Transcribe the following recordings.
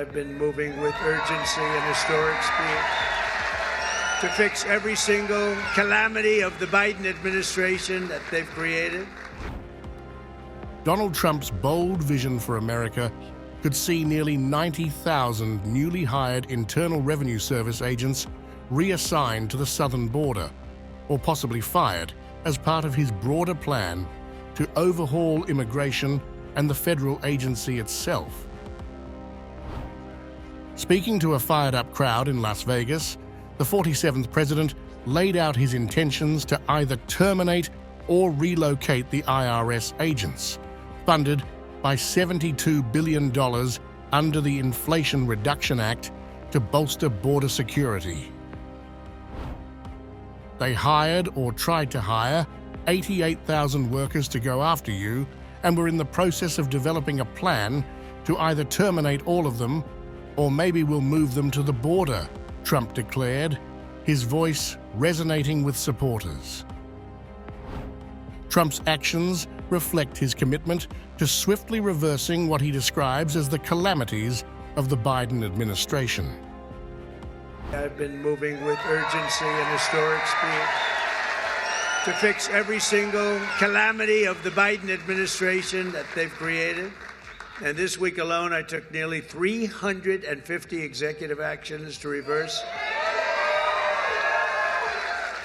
I've been moving with urgency and historic speed to fix every single calamity of the Biden administration that they've created. Donald Trump's bold vision for America could see nearly 90,000 newly hired Internal Revenue Service agents reassigned to the southern border, or possibly fired as part of his broader plan to overhaul immigration and the federal agency itself. Speaking to a fired-up crowd in Las Vegas, the 47th president laid out his intentions to either terminate or relocate the IRS agents, funded by $72 billion under the Inflation Reduction Act to bolster border security. They hired or tried to hire 88,000 workers to go after you and were in the process of developing a plan to either terminate all of them or maybe we'll move them to the border, Trump declared, his voice resonating with supporters. Trump's actions reflect his commitment to swiftly reversing what he describes as the calamities of the Biden administration. I've been moving with urgency and historic speed to fix every single calamity of the Biden administration that they've created. And this week alone, I took nearly 350 executive actions to reverse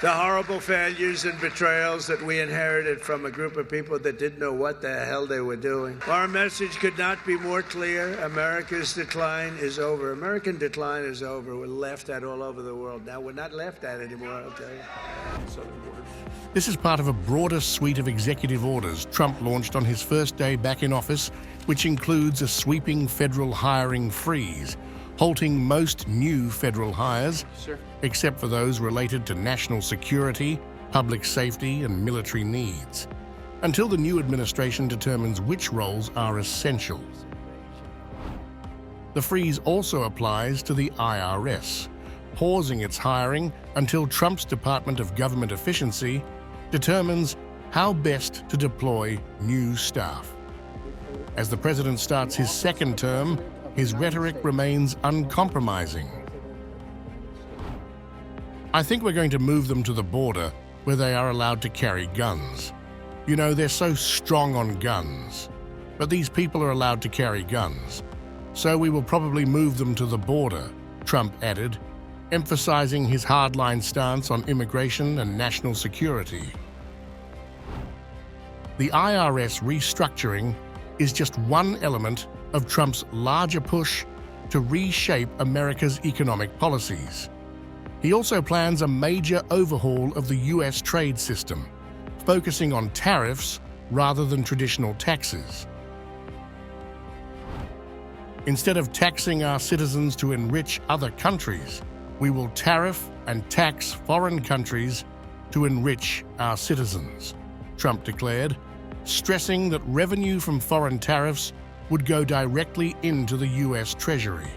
the horrible failures and betrayals that we inherited from a group of people that didn't know what the hell they were doing. Our message could not be more clear. America's decline is over. American decline is over. We're laughed at all over the world. Now we're not laughed at anymore, I'll tell you. This is part of a broader suite of executive orders Trump launched on his first day back in office, which includes a sweeping federal hiring freeze, halting most new federal hires, except for those related to national security, public safety, and military needs, until the new administration determines which roles are essential. The freeze also applies to the IRS, pausing its hiring until Trump's Department of Government Efficiency determines how best to deploy new staff. As the president starts his second term, his rhetoric remains uncompromising. I think we're going to move them to the border where they are allowed to carry guns. You know, they're so strong on guns. But these people are allowed to carry guns. So we will probably move them to the border, Trump added, emphasizing his hardline stance on immigration and national security. The IRS restructuring is just one element of Trump's larger push to reshape America's economic policies. He also plans a major overhaul of the U.S. trade system, focusing on tariffs rather than traditional taxes. Instead of taxing our citizens to enrich other countries, we will tariff and tax foreign countries to enrich our citizens, Trump declared, stressing that revenue from foreign tariffs would go directly into the U.S. Treasury.